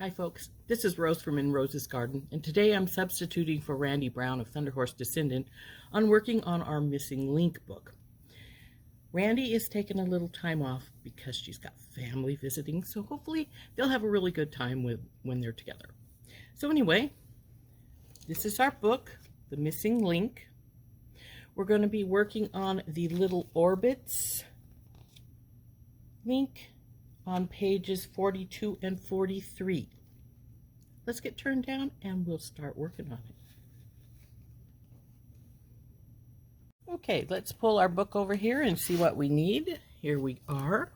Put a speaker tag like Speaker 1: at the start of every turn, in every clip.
Speaker 1: Hi folks, this is Rose from In Rose's Garden, and today I'm substituting for Randee Brown of Thunderhorse Descendant on working on our Missing Link book. Randee is taking a little time off because she's got family visiting, so hopefully they'll have a really good time when they're together. So anyway, this is our book, The Missing Link. We're going to be working on the little orbits link on pages 42 and 43. Let's get turned down and we'll start working on it. Okay, let's pull our book over here and see what we need. Here we are.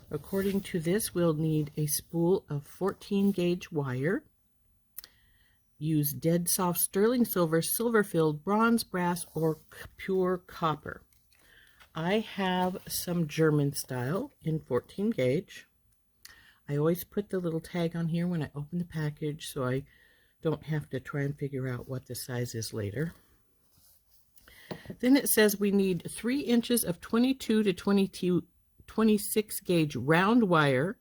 Speaker 1: According to this, we'll need a spool of 14 gauge wire. Use dead soft sterling silver, silver filled, bronze, brass, or pure copper. I have some German style in 14 gauge. I always put the little tag on here when I open the package so I don't have to try and figure out what the size is later. Then it says we need 3 inches of 22 to 26 gauge round wire,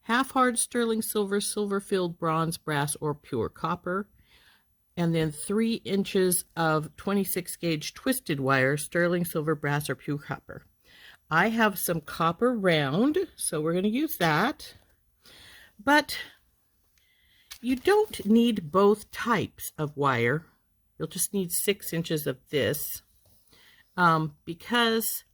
Speaker 1: half hard sterling silver, silver filled, bronze, brass, or pure copper, and then 3 inches of 26 gauge twisted wire, sterling silver, brass, or pure copper. I have some copper round, so we're going to use that. But you don't need both types of wire. You'll just need 6 inches of this. Because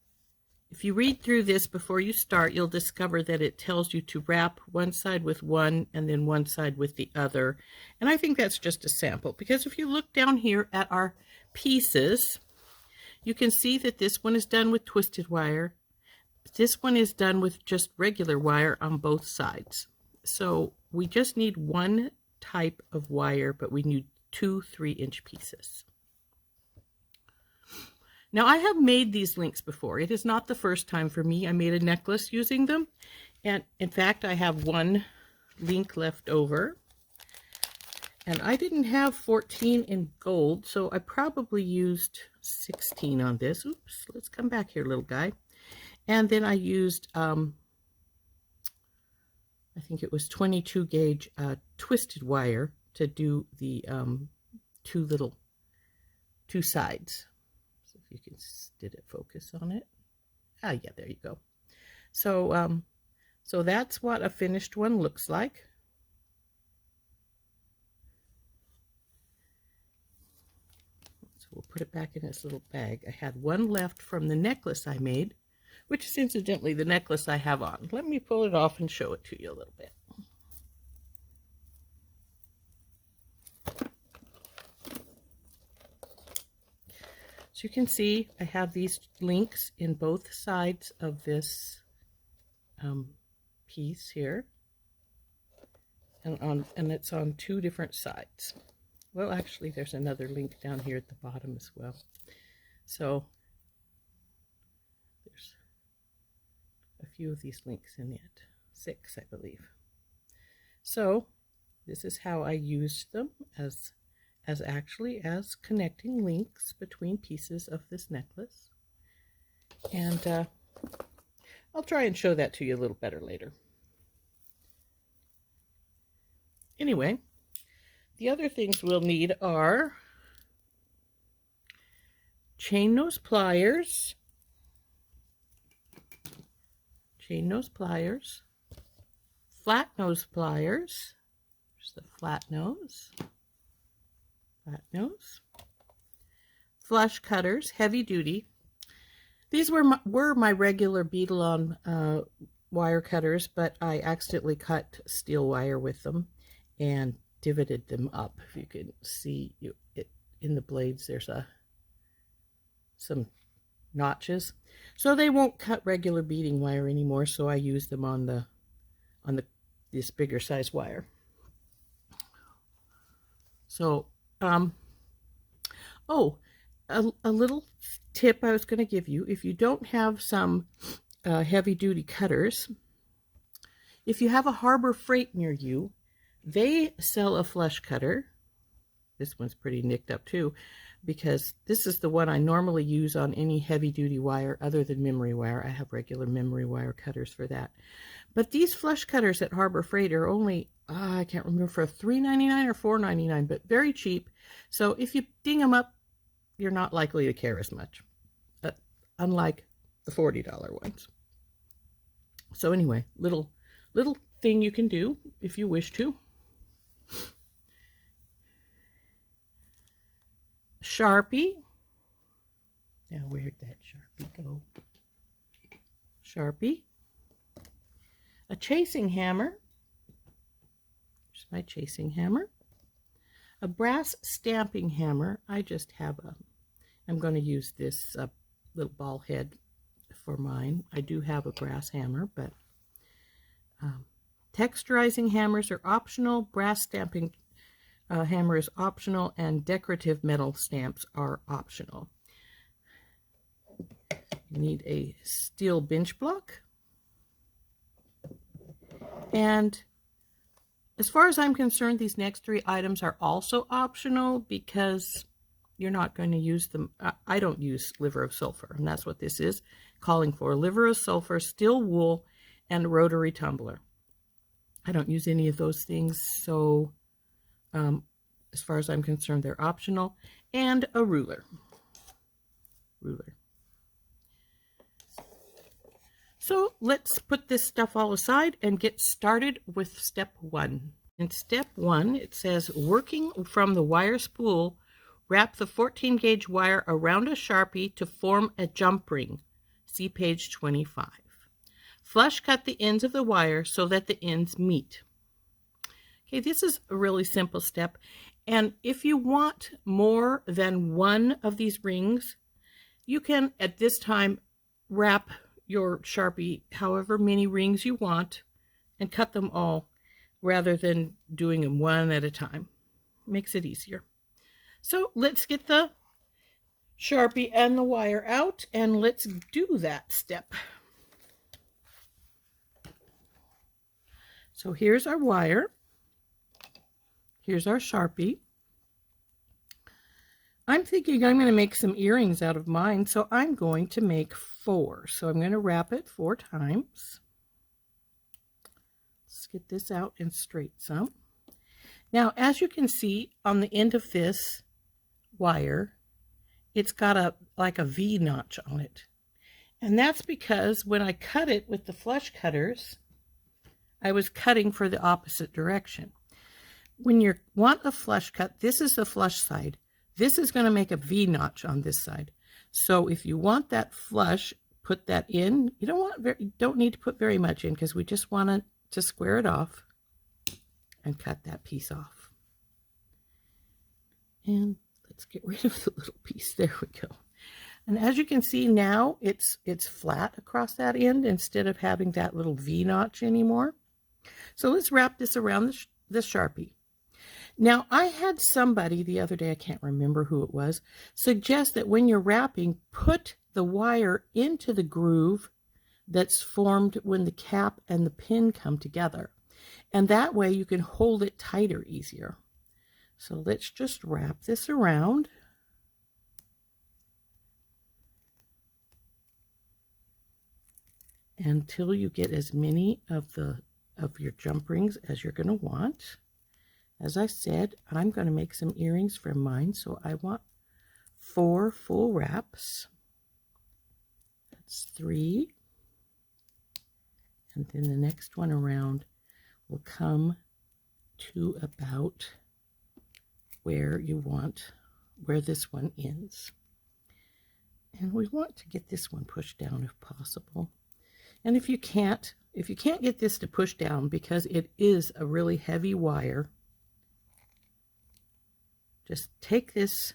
Speaker 1: if you read through this before you start, you'll discover that it tells you to wrap one side with one and then one side with the other. And I think that's just a sample, because if you look down here at our pieces, you can see that this one is done with twisted wire. This one is done with just regular wire on both sides. So we just need one type of wire, but we need 2 3-inch pieces. Now, I have made these links before. It is not the first time for me. I made a necklace using them. And in fact, I have one link left over. And I didn't have 14 in gold, so I probably used 16 on this. Oops, let's come back here, little guy. And then I used, I think it was 22 gauge twisted wire to do the two sides. You can, did it focus on it? Ah, yeah, there you go. So, so that's what a finished one looks like. So we'll put it back in its little bag. I had one left from the necklace I made, which is incidentally the necklace I have on. Let me pull it off and show it to you a little bit. So you can see I have these links in both sides of this piece here, and it's on 2 different sides. Well, actually, there's another link down here at the bottom as well. So there's a few of these links in it, 6, I believe. So this is how I used them as connecting links between pieces of this necklace. And I'll try and show that to you a little better later. Anyway, the other things we'll need are chain nose pliers, flat nose pliers, there's the flat nose, flush cutters, heavy duty. These were my regular beadle-on wire cutters, but I accidentally cut steel wire with them and divoted them up. If you can see it in the blades, there's some notches, so they won't cut regular beading wire anymore. So I use them on this bigger size wire. So a little tip I was going to give you: if you don't have some heavy-duty cutters, if you have a Harbor Freight near you, they sell a flush cutter. This one's pretty nicked up too, because this is the one I normally use on any heavy-duty wire other than memory wire. I have regular memory wire cutters for that. But these flush cutters at Harbor Freight are only, I can't remember, for $3.99 or $4.99, but very cheap. So if you ding them up, you're not likely to care as much, unlike the $40 ones. So anyway, little thing you can do if you wish to. Sharpie. Now where'd that Sharpie go? Sharpie. A chasing hammer. Here's my chasing hammer. A brass stamping hammer. I just have I'm going to use this little ball head for mine. I do have a brass hammer, but texturizing hammers are optional. Brass stamping hammer is optional, and decorative metal stamps are optional. You need a steel bench block. And as far as I'm concerned, these next 3 items are also optional because you're not going to use them. I don't use liver of sulfur, and that's what this is calling for. Liver of sulfur, steel wool, and rotary tumbler. I don't use any of those things, so as far as I'm concerned, they're optional. And a ruler. So let's put this stuff all aside and get started with step 1. In step 1, it says, working from the wire spool, wrap the 14 gauge wire around a Sharpie to form a jump ring. See page 25. Flush cut the ends of the wire so that the ends meet. Okay, this is a really simple step. And if you want more than one of these rings, you can, at this time, wrap your Sharpie however many rings you want and cut them all rather than doing them one at a time. Makes it easier. So let's get the Sharpie and the wire out and let's do that step. So here's our wire. Here's our Sharpie. I'm thinking I'm going to make some earrings out of mine, so I'm going to make 4. So I'm going to wrap it 4 times. Let's get this out and straight some. Now, as you can see on the end of this wire, it's got like a V notch on it. And that's because when I cut it with the flush cutters, I was cutting for the opposite direction. When you want a flush cut, this is the flush side. This is going to make a V notch on this side. So if you want that flush, put that in. You don't need to put very much in because we just want to square it off and cut that piece off. And let's get rid of the little piece. There we go. And as you can see now, it's flat across that end instead of having that little V notch anymore. So let's wrap this around the Sharpie. Now, I had somebody the other day, I can't remember who it was, suggest that when you're wrapping, put the wire into the groove that's formed when the cap and the pin come together. And that way you can hold it tighter easier. So let's just wrap this around. Until you get as many of your jump rings as you're going to want. As I said, I'm going to make some earrings for mine, so I want 4 full wraps. That's 3. And then the next one around will come to about where this one ends. And we want to get this one pushed down if possible. And if you can't get this to push down because it is a really heavy wire, just take this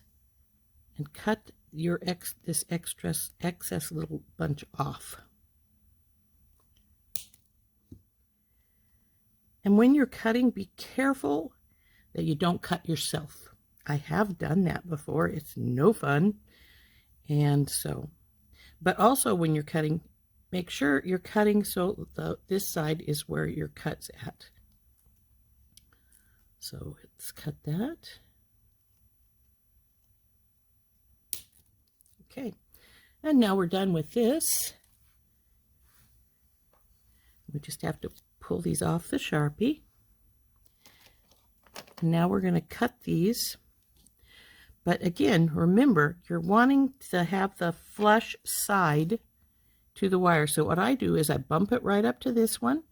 Speaker 1: and cut this excess little bunch off. And when you're cutting, be careful that you don't cut yourself. I have done that before. It's no fun. And so, but also when you're cutting, make sure you're cutting so this side is where your cut's at. So let's cut that. Okay, and now we're done with this. We just have to pull these off the Sharpie. Now we're going to cut these. But again, remember, you're wanting to have the flush side to the wire. So what I do is I bump it right up to this one,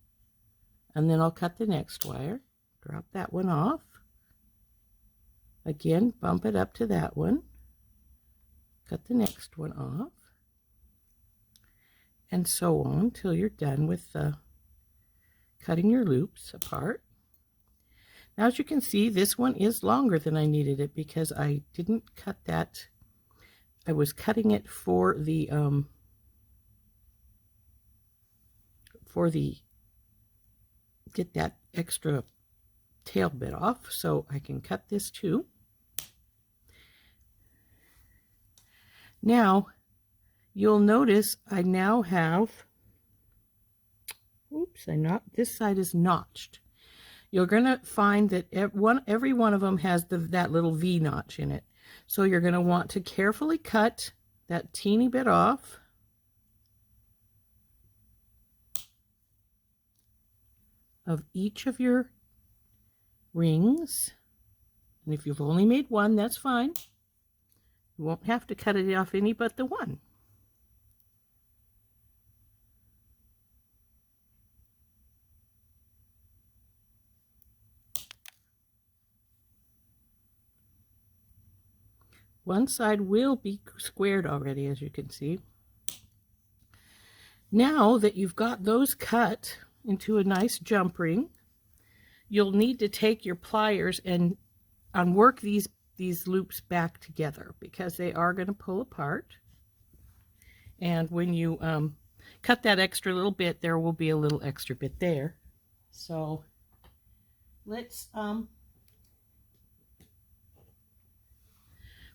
Speaker 1: and then I'll cut the next wire. Drop that one off. Again, bump it up to that one. Cut the next one off. And so on till you're done with cutting your loops apart. Now, as you can see, this one is longer than I needed it because I didn't cut that. I was cutting it for the get that extra tail bit off, so I can cut this too. Now, you'll notice I now have, oops, this side is notched. You're going to find that every one of them has that little V notch in it. So you're going to want to carefully cut that teeny bit off. Of each of your rings. And if you've only made one, that's fine. You won't have to cut it off any but the one. One side will be squared already, as you can see. Now that you've got those cut into a nice jump ring, you'll need to take your pliers and work these loops back together because they are going to pull apart. And when you cut that extra little bit, there will be a little extra bit there. So let's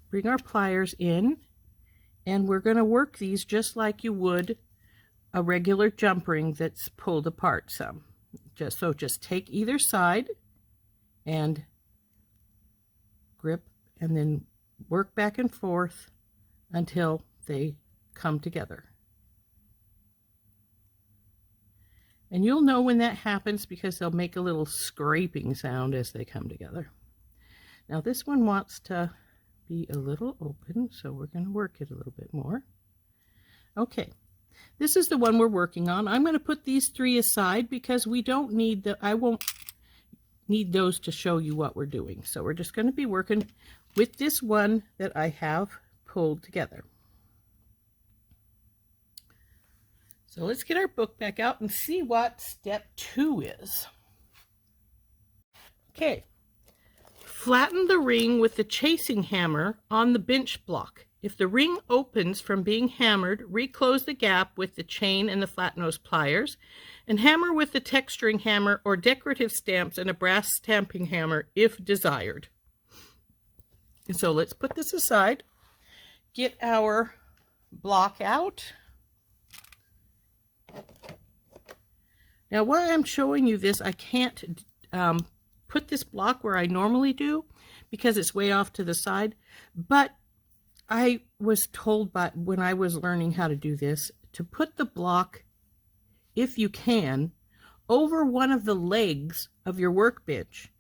Speaker 1: bring our pliers in, and we're going to work these just like you would a regular jump ring that's pulled apart some. Just take either side and grip and then work back and forth until they come together. And you'll know when that happens because they'll make a little scraping sound as they come together. Now this one wants to be a little open, so we're going to work it a little bit more. Okay, this is the one we're working on. I'm going to put these three aside because we don't need I won't need those to show you what we're doing. So we're just going to be working with this one that I have pulled together. So let's get our book back out and see what step 2 is. Okay. Flatten the ring with the chasing hammer on the bench block. If the ring opens from being hammered, reclose the gap with the chain and the flat nose pliers, and hammer with the texturing hammer or decorative stamps and a brass stamping hammer if desired. And so let's put this aside, get our block out. Now while I'm showing you this, I can't put this block where I normally do because it's way off to the side, but I was told when I was learning how to do this to put the block, if you can, over one of the legs of your workbench,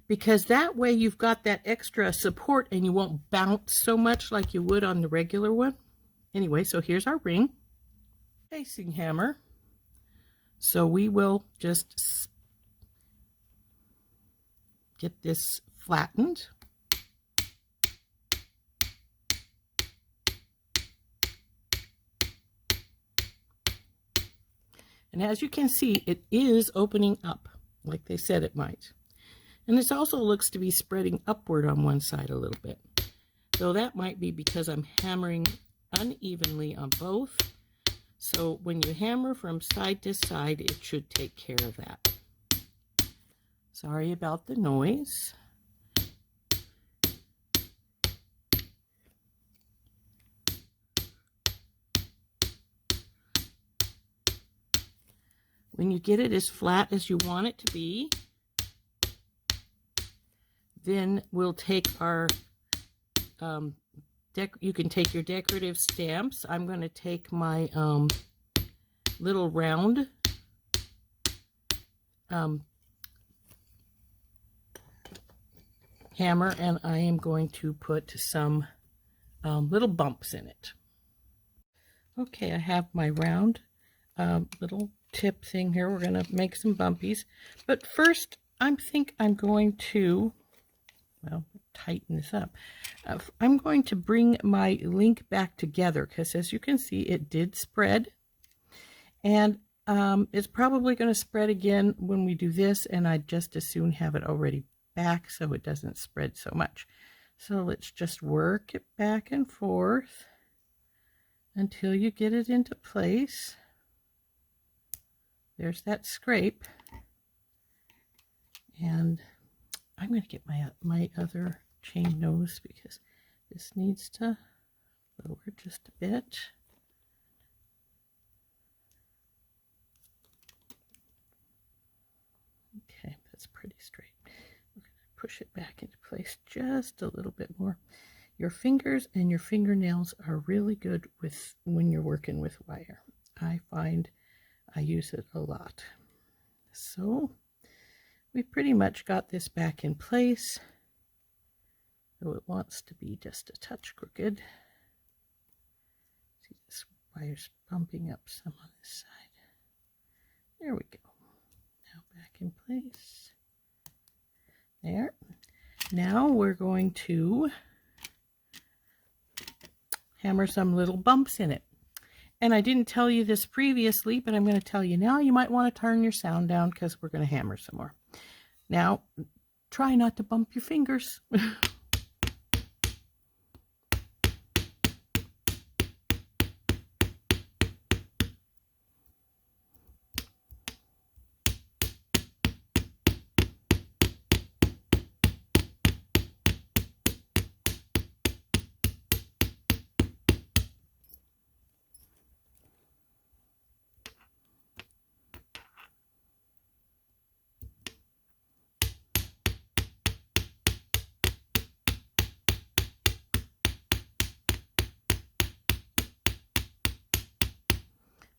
Speaker 1: because that way you've got that extra support and you won't bounce so much like you would on the regular one. Anyway, so here's our ring, chasing hammer. So we will just get this flattened. And as you can see, it is opening up like they said it might. And this also looks to be spreading upward on one side a little bit. So that might be because I'm hammering unevenly on both. So when you hammer from side to side, it should take care of that. Sorry about the noise. When you get it as flat as you want it to be, then we'll take our, you can take your decorative stamps. I'm going to take my little round hammer, and I am going to put some little bumps in it. Okay, I have my round little tip thing here. We're going to make some bumpies. But first, I think I'm going to, well, tighten this up. I'm going to bring my link back together because, as you can see, it did spread. And it's probably going to spread again when we do this, and I'd just as soon have it already back so it doesn't spread so much. So let's just work it back and forth until you get it into place. There's that scrape. And I'm going to get my other chain nose because this needs to lower just a bit. Okay, that's pretty straight. We're going to push it back into place just a little bit more. Your fingers and your fingernails are really good with when you're working with wire. I find I use it a lot. So we pretty much got this back in place, though it wants to be just a touch crooked. See, this wire's bumping up some on this side. There we go. Now back in place. There. Now we're going to hammer some little bumps in it. And I didn't tell you this previously, but I'm going to tell you now. You might want to turn your sound down because we're going to hammer some more. Now, try not to bump your fingers.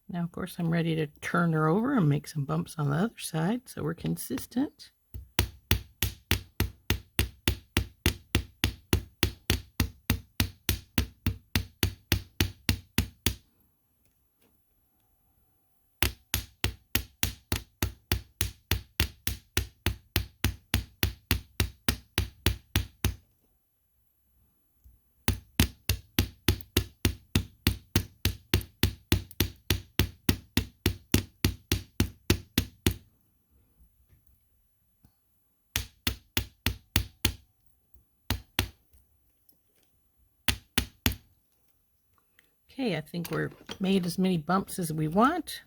Speaker 1: Now, of course, I'm ready to turn her over and make some bumps on the other side so we're consistent. Okay, I think we're made as many bumps as we want.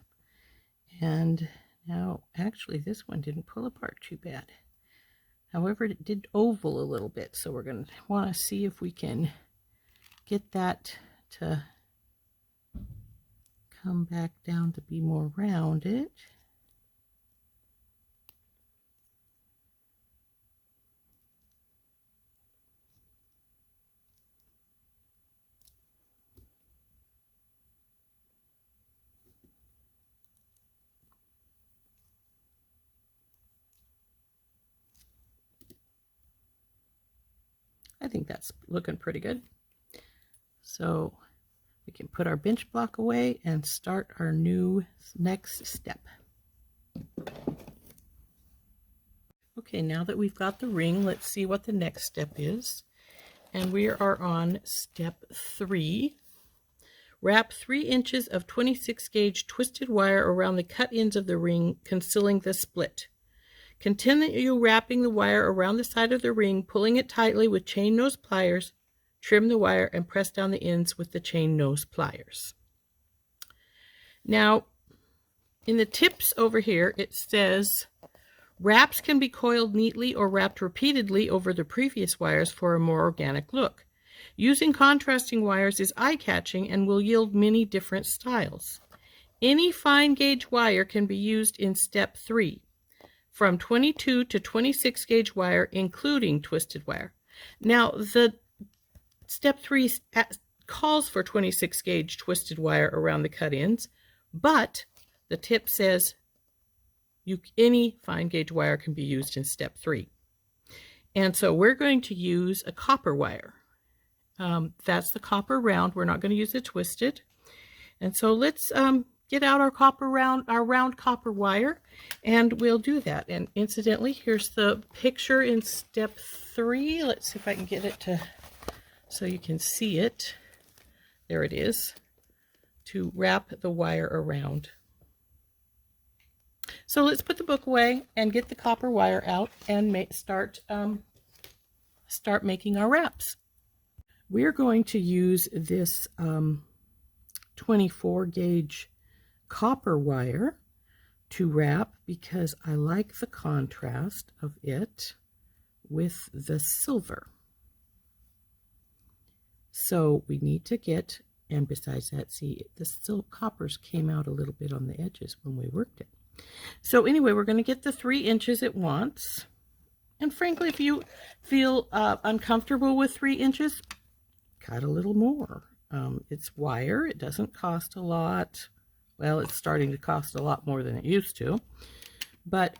Speaker 1: And now, actually, this one didn't pull apart too bad. However, it did oval a little bit, so we're going to want to see if we can get that to come back down to be more rounded. I think that's looking pretty good. So we can put our bench block away and start our next step. Okay, now that we've got the ring, let's see what the next step is. And we are on step 3. Wrap 3 inches of 26 gauge twisted wire around the cut ends of the ring, concealing the split. Continue wrapping the wire around the side of the ring, pulling it tightly with chain nose pliers. Trim the wire and press down the ends with the chain nose pliers. Now, in the tips over here, it says, wraps can be coiled neatly or wrapped repeatedly over the previous wires for a more organic look. Using contrasting wires is eye-catching and will yield many different styles. Any fine gauge wire can be used in step 3. From 22 to 26 gauge wire, including twisted wire. Now, the step 3 calls for 26 gauge twisted wire around the cut ends, but the tip says any fine gauge wire can be used in step 3. And so we're going to use a copper wire. That's the copper round. We're not going to use the twisted. And so let's get out our round copper wire, and we'll do that. And incidentally, here's the picture in step 3. Let's see if I can get it to so you can see it. There it is, to wrap the wire around. So let's put the book away and get the copper wire out and start making our wraps. We're going to use this 24 gauge copper wire to wrap because I like the contrast of it with the silver. So we need to get, and besides that, see, the coppers came out a little bit on the edges when we worked it. So anyway, we're going to get the 3 inches it wants. And frankly, if you feel uncomfortable with 3 inches, cut a little more. It's wire. It doesn't cost a lot. Well, it's starting to cost a lot more than it used to. But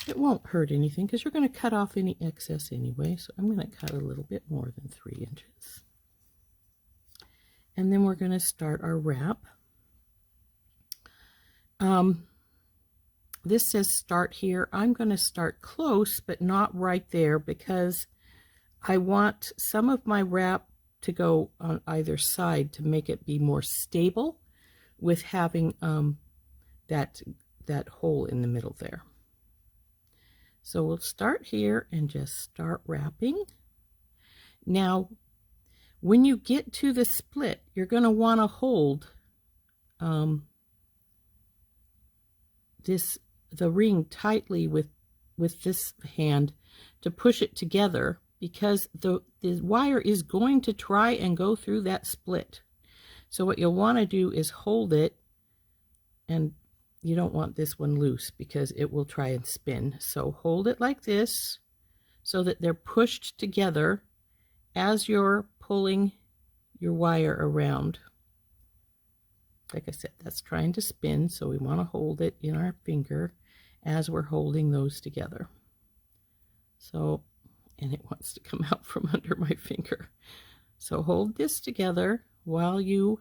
Speaker 1: it won't hurt anything because you're going to cut off any excess anyway. So I'm going to cut a little bit more than 3 inches. And then we're going to start our wrap. This says start here. I'm going to start close, but not right there because I want some of my wrap to go on either side to make it be more stable with having that hole in the middle there. So we'll start here and just start wrapping. Now, when you get to the split, you're going to want to hold the ring tightly with this hand to push it together, because the wire is going to try and go through that split. So what you'll want to do is hold it, and you don't want this one loose because it will try and spin. So hold it like this so that they're pushed together as you're pulling your wire around. Like I said, that's trying to spin, so we want to hold it in our finger as we're holding those together. So, and it wants to come out from under my finger. So hold this together while you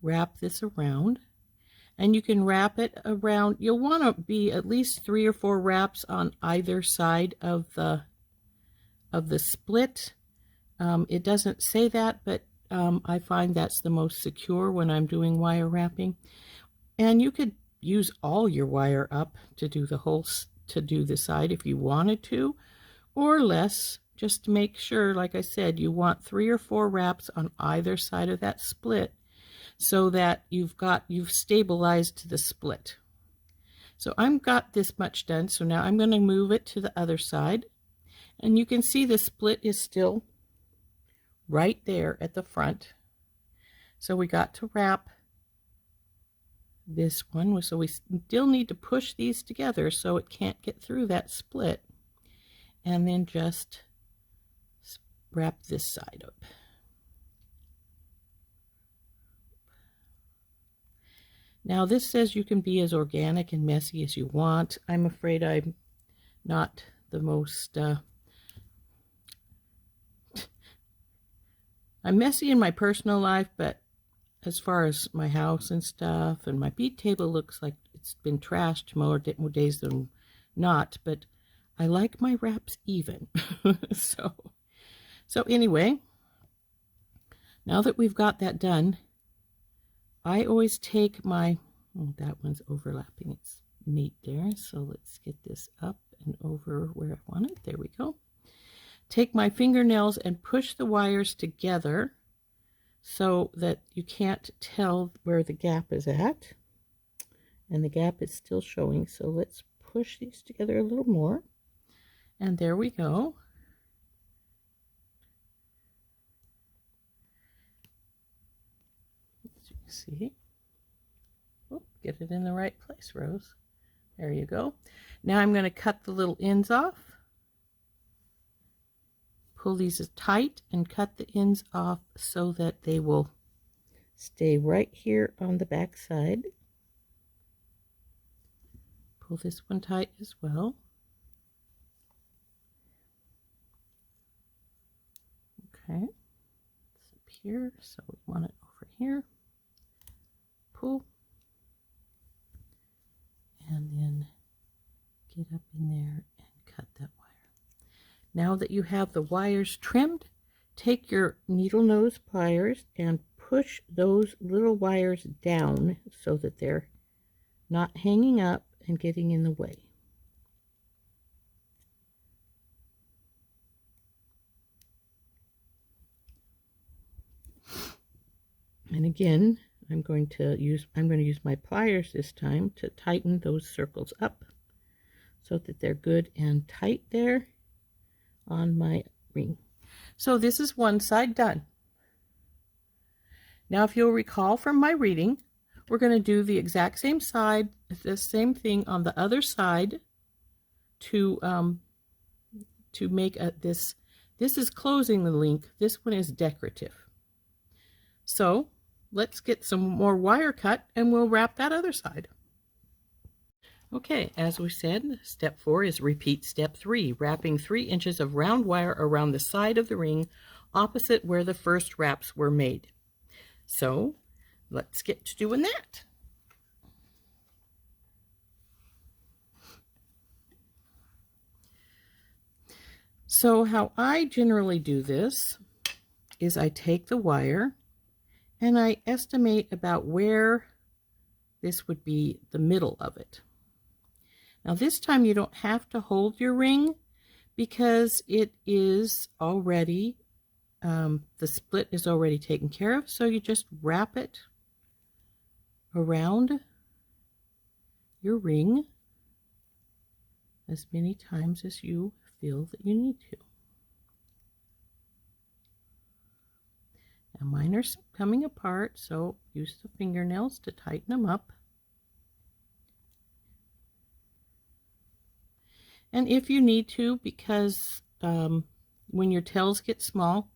Speaker 1: wrap this around. And you can wrap it around. You'll want to be at least 3 or 4 wraps on either side of the split. It doesn't say that, but I find that's the most secure when I'm doing wire wrapping. And you could use all your wire up to do the side if you wanted to, or less, just to make sure, like I said, you want 3 or 4 wraps on either side of that split so that you've stabilized the split. So I've got this much done, so now I'm going to move it to the other side, and you can see the split is still right there at the front. So we got to wrap this one, so we still need to push these together so it can't get through that split, and then just wrap this side up. Now this says you can be as organic and messy as you want. I'm afraid I'm not the most I'm messy in my personal life, but as far as my house and stuff, and my bead table looks like it's been trashed more days than not, but I like my wraps even. So anyway, now that we've got that done, I always take my, oh, that one's overlapping, it's neat there, so let's get this up and over where I want it. There we go. Take my fingernails and push the wires together so that you can't tell where the gap is at, and the gap is still showing. So let's push these together a little more, and there we go. As you can see, oh, get it in the right place, Rose. There you go. Now I'm going to cut the little ends off. Pull these tight and cut the ends off so that they will stay right here on the back side. pull this one tight as well. Okay, it's up here, so we want it over here. Pull, and then get up in there and cut that wire. Now that you have the wires trimmed, take your needle nose pliers and push those little wires down so that they're not hanging up and getting in the way. And again, I'm going to use my pliers this time to tighten those circles up so that they're good and tight there on my ring. So this is one side done. Now, if you'll recall from my reading, we're going to do the exact same side, the same thing on the other side to make this. This is closing the link. This one is decorative. So let's get some more wire cut and we'll wrap that other side. Okay, as we said, step 4 is repeat step 3, wrapping 3 inches of round wire around the side of the ring opposite where the first wraps were made. So let's get to doing that. So how I generally do this is I take the wire and I estimate about where this would be the middle of it. Now this time you don't have to hold your ring because it is already, the split is already taken care of, so you just wrap it around your ring as many times as you feel that you need to. Now mine are coming apart, so use the fingernails to tighten them up. And if you need to, because when your tails get small,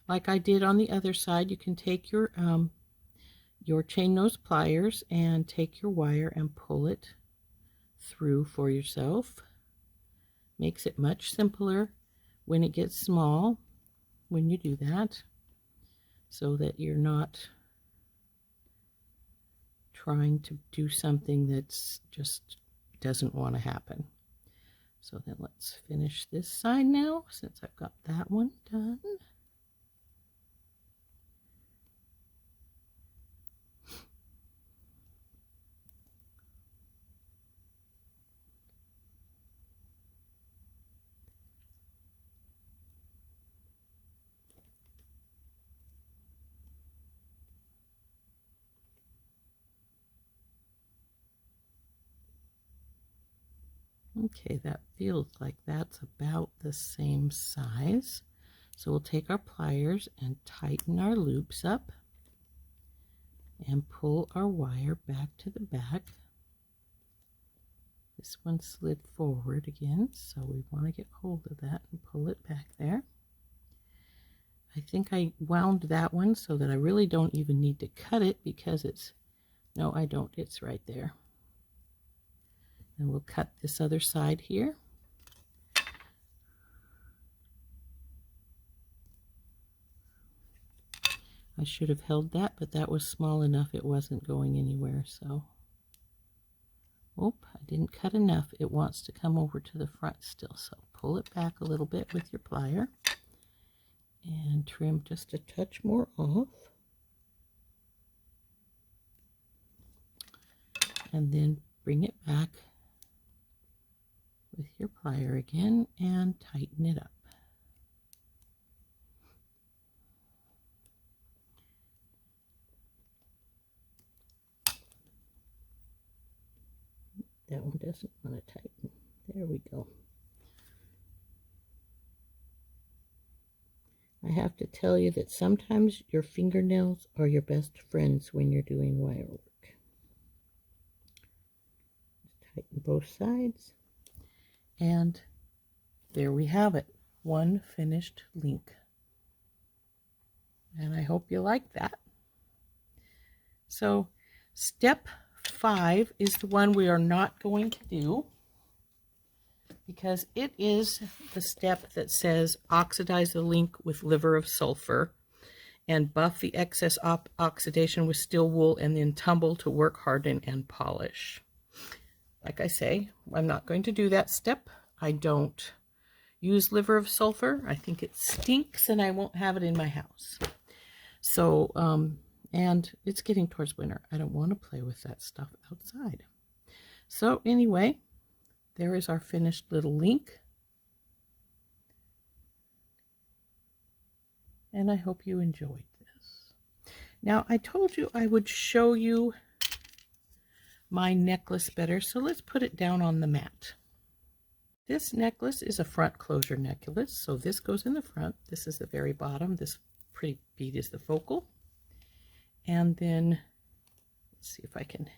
Speaker 1: like I did on the other side, you can take your chain nose pliers and take your wire and pull it through for yourself. Makes it much simpler when it gets small when you do that, so that you're not trying to do something that's just doesn't want to happen. So then let's finish this side now, since I've got that one done. Okay, that feels like that's about the same size. So we'll take our pliers and tighten our loops up and pull our wire back to the back. This one slid forward again, so we want to get hold of that and pull it back there. I think I wound that one so that I really don't even need to cut it because it's, no, I don't, it's right there. And we'll cut this other side here. I should have held that, but that was small enough it wasn't going anywhere, so. Oop, I didn't cut enough. It wants to come over to the front still, so pull it back a little bit with your plier and trim just a touch more off. And then bring it back with your plier again and tighten it up. That one doesn't want to tighten. There we go. I have to tell you that sometimes your fingernails are your best friends when you're doing wire work. Tighten both sides. And there we have it, one finished link. And I hope you like that. So step 5 is the one we are not going to do, because it is the step that says oxidize the link with liver of sulfur and buff the excess oxidation with steel wool and then tumble to work, harden, and polish. Like I say, I'm not going to do that step. I don't use liver of sulfur. I think it stinks and I won't have it in my house. So, and it's getting towards winter. I don't want to play with that stuff outside. So anyway, there is our finished little link. And I hope you enjoyed this. Now, I told you I would show you my necklace better, so let's put it down on the mat. This necklace is a front closure necklace, so this goes in the front. This is the very bottom. This pretty bead is the focal. And then, let's see if I can,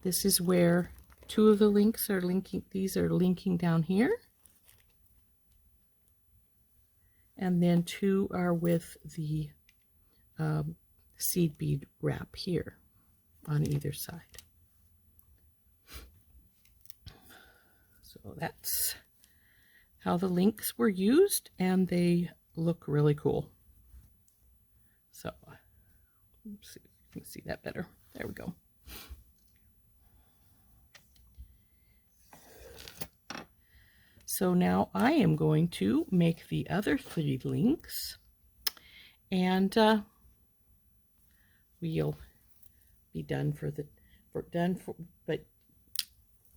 Speaker 1: this is where 2 of the links are linking, these are linking down here. And then 2 are with the seed bead wrap here on either side. So that's how the links were used, and they look really cool. So, let's see if you can see that better. There we go. So now I am going to make the other 3 links, and we'll be done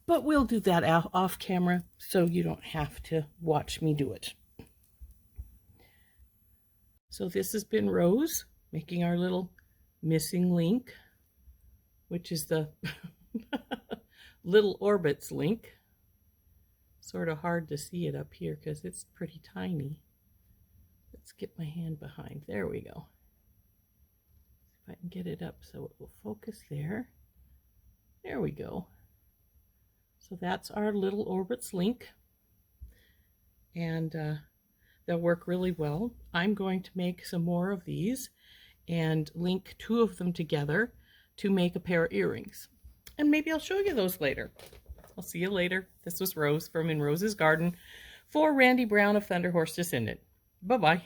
Speaker 1: but we'll do that off camera, so you don't have to watch me do it. So this has been Rose making our little missing link, which is the little orbits link. Sort of hard to see it up here because it's pretty tiny. Let's get my hand behind. There we go. If I can get it up so it will focus there. There we go. So that's our little orbits link, and they'll work really well. I'm going to make some more of these and link 2 of them together to make a pair of earrings, and maybe I'll show you those later. I'll see you later. This was Rose from In Rose's Garden for Randee Brown of Thunderhorse Descendant. Bye-bye.